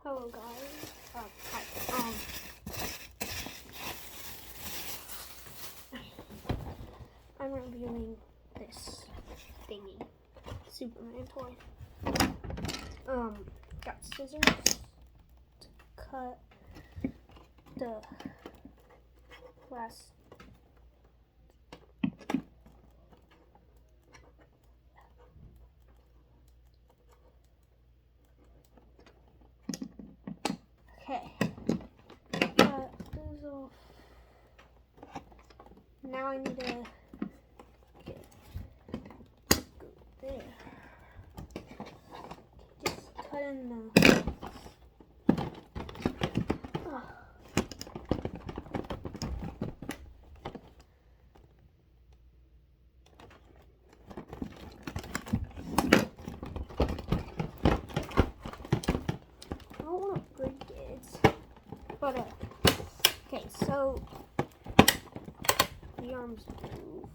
Hello guys. Hi. I'm reviewing this thingy, Superman toy. Got scissors to cut the last. Okay. Cut those off. Now I need to get there. Just cut in the. I don't want to break it, but okay. So the arms move.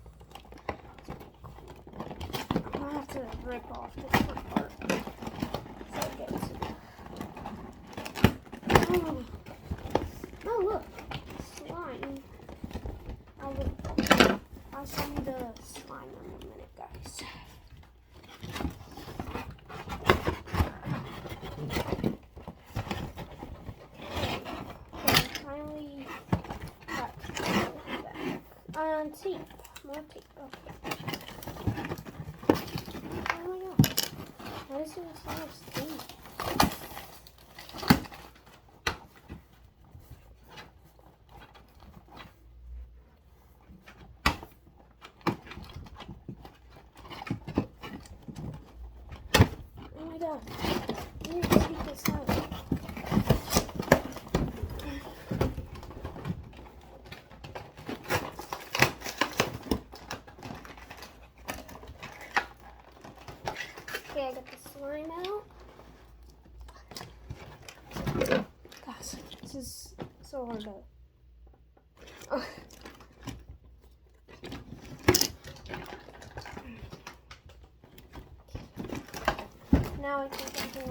I'm gonna have to rip off this front part so I get to the. Oh look, slime. I'll show you the slime in a minute, guys. Finally got back. Tape. More tape. Okay. Oh my god. Why is there so much tape? Oh my god. I need to take this out. Okay, I got the slime out. Gosh, this is so hard to. Oh. Now I think I can.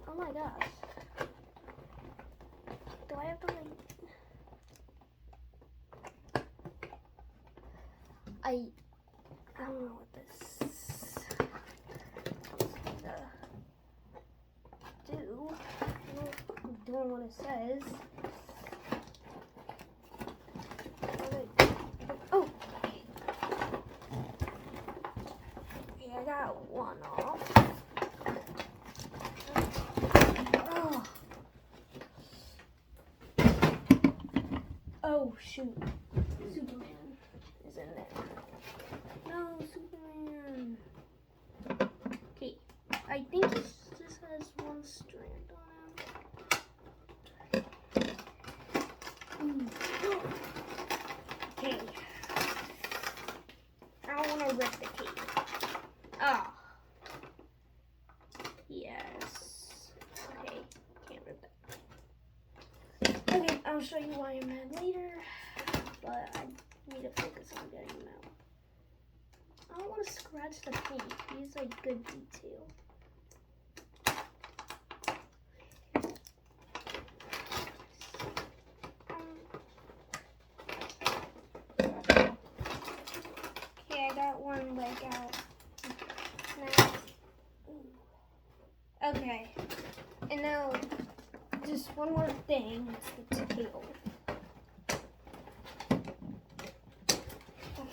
Oh my gosh. Do I have to like? I don't know what this is gonna do. I don't know if I'm doing what it says. Oh! Okay, I got one off. Oh! Oh, shoot. Superman is in there. No, Superman. Okay, I think this has one strand on him. Okay. I don't want to rip the cape. Ah. Yes. Okay, can't rip that. Okay, I'll show you why I'm mad later, but I need to focus on getting them out. I don't want to scratch the paint. Use like good detail. Okay, I got one leg out. Now, okay, and now just one more thing. It's the tail.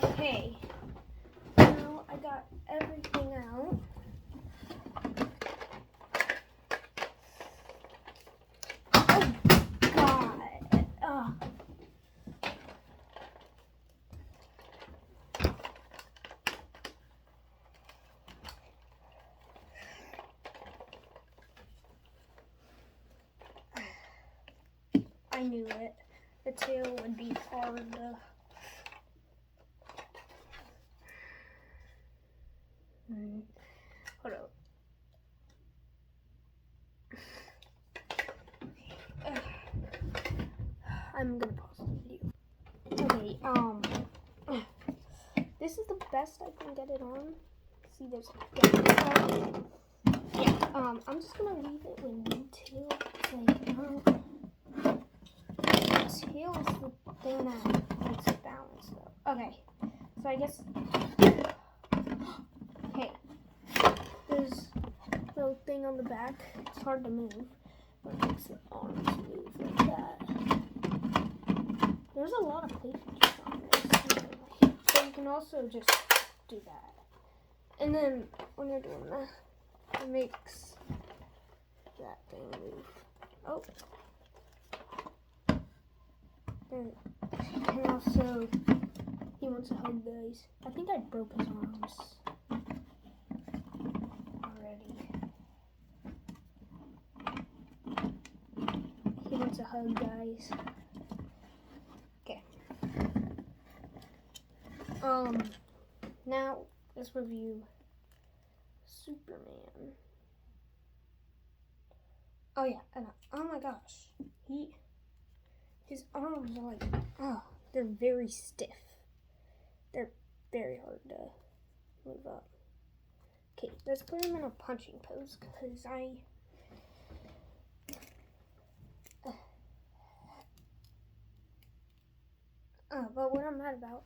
Okay. I got everything out. Oh god. Oh. I knew it. The tail would be hard to. Hold up. I'm gonna pause the video. Okay, this is the best I can get it on. See, there's a gap. Yeah, I'm just gonna leave it with you two. Like, tail is the thing that makes it balance, though. Okay, so I guess. Hey, there's the thing on the back. It's hard to move, but it makes the arms move like that. There's a lot of play features on this, so you can also just do that. And then when you're doing that, it makes that thing move. Oh. And also, he wants to hug guys. I think I broke his arms already. He wants to hug guys. Okay. Now let's review Superman. Oh yeah, and oh my gosh, his arms are like, oh, they're very stiff. They're very hard to move up. Okay, let's put him in a punching pose because but what I'm mad about,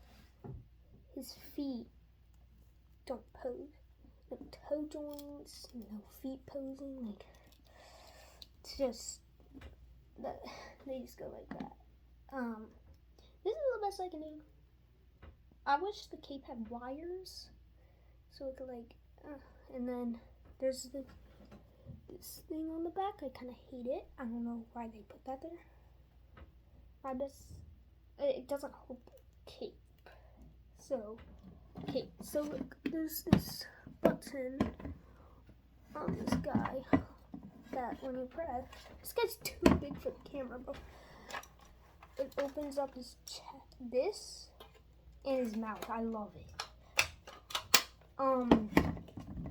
his feet don't pose. No toe joints, no feet posing, like, it's just, they just go like that. This is the best I can do. I wish the cape had wires, so it could like, and then there's this thing on the back. I kind of hate it. I don't know why they put that there. It doesn't hold the cape. So, okay, so look, there's this button on this guy that when you press, this guy's too big for the camera, but it opens up his chest, this, and his mouth. I love it.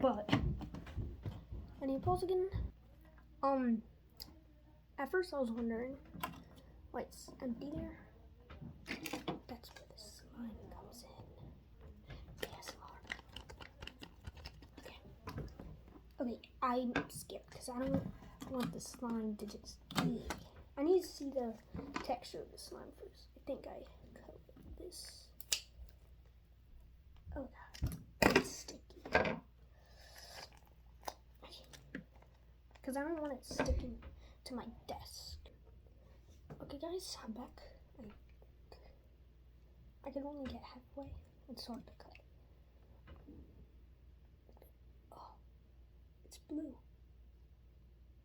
But, and he pulls again. At first I was wondering why it's empty there. That's where the slime comes in. ASMR. Okay, I'm scared because I don't want the slime to just eat. I need to see the texture of the slime first. I think I covered this. Oh god, it's sticky. Because I don't want it sticking to my desk. Okay guys, I'm back. I can only get halfway. It's hard to cut. Oh, it's blue.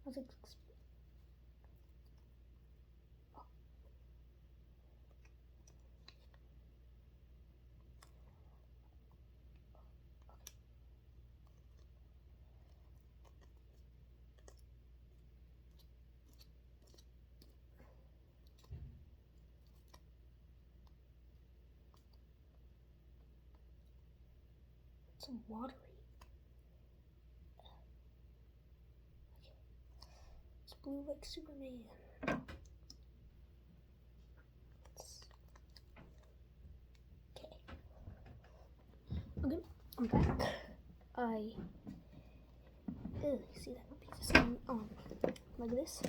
I was like, oh. It's watery. Okay. It's blue like Superman. Okay, I'm back. See that piece of slime like this?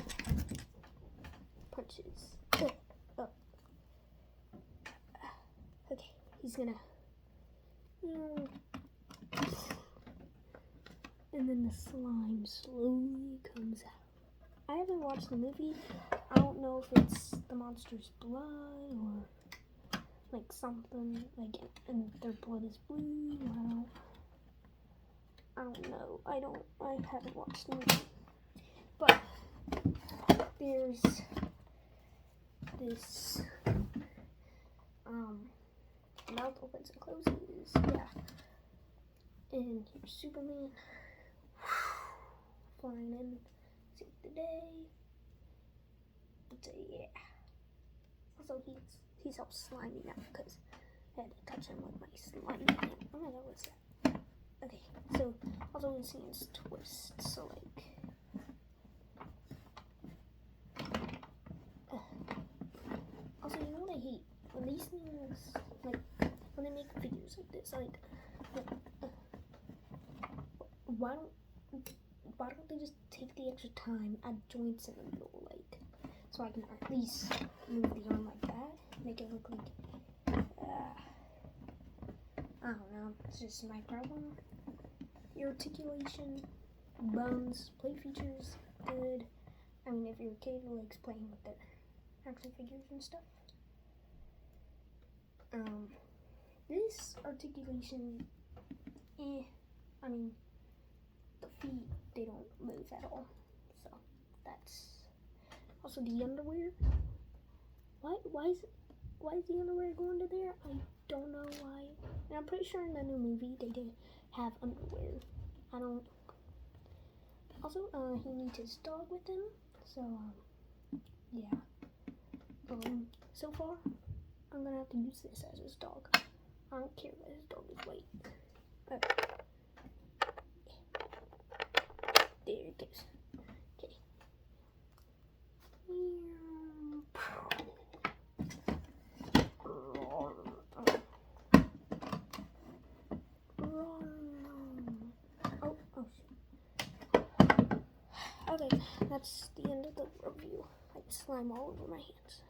Punches. Oh. Okay, he's gonna. And then the slime slowly comes out. I haven't watched the movie. I don't know if it's the monster's blood or like something like, and their blood is blue. I don't know. I haven't watched the movie. But there's this mouth opens and closes. Yeah. And here's Superman flying in, save the day. But yeah. Also he's all slimy now because I had to touch him with my slimy hand. Oh my god, what's that? Okay, so also we've seen his twist, so like also, you know what I hate? When these things, like, when they make figures like this, like why don't they just take the extra time, add joints in the middle, like, so I can at least move the arm like that, make it look like, I don't know, it's just my problem. Your articulation, bones, play features, good. I mean, if you're a kid who likes playing with their action figures and stuff. This articulation, I mean, the feet, they don't move at all. So, that's also the underwear. Why is the underwear going to there? I don't know why. And I'm pretty sure in the new movie they did have underwear. I don't. Also, he needs his dog with him. So, yeah. So far, I'm gonna have to use this as his dog. I don't care that his dog is white. Okay. There it goes. Okay. Okay, that's the end of the review. I slime all over my hands.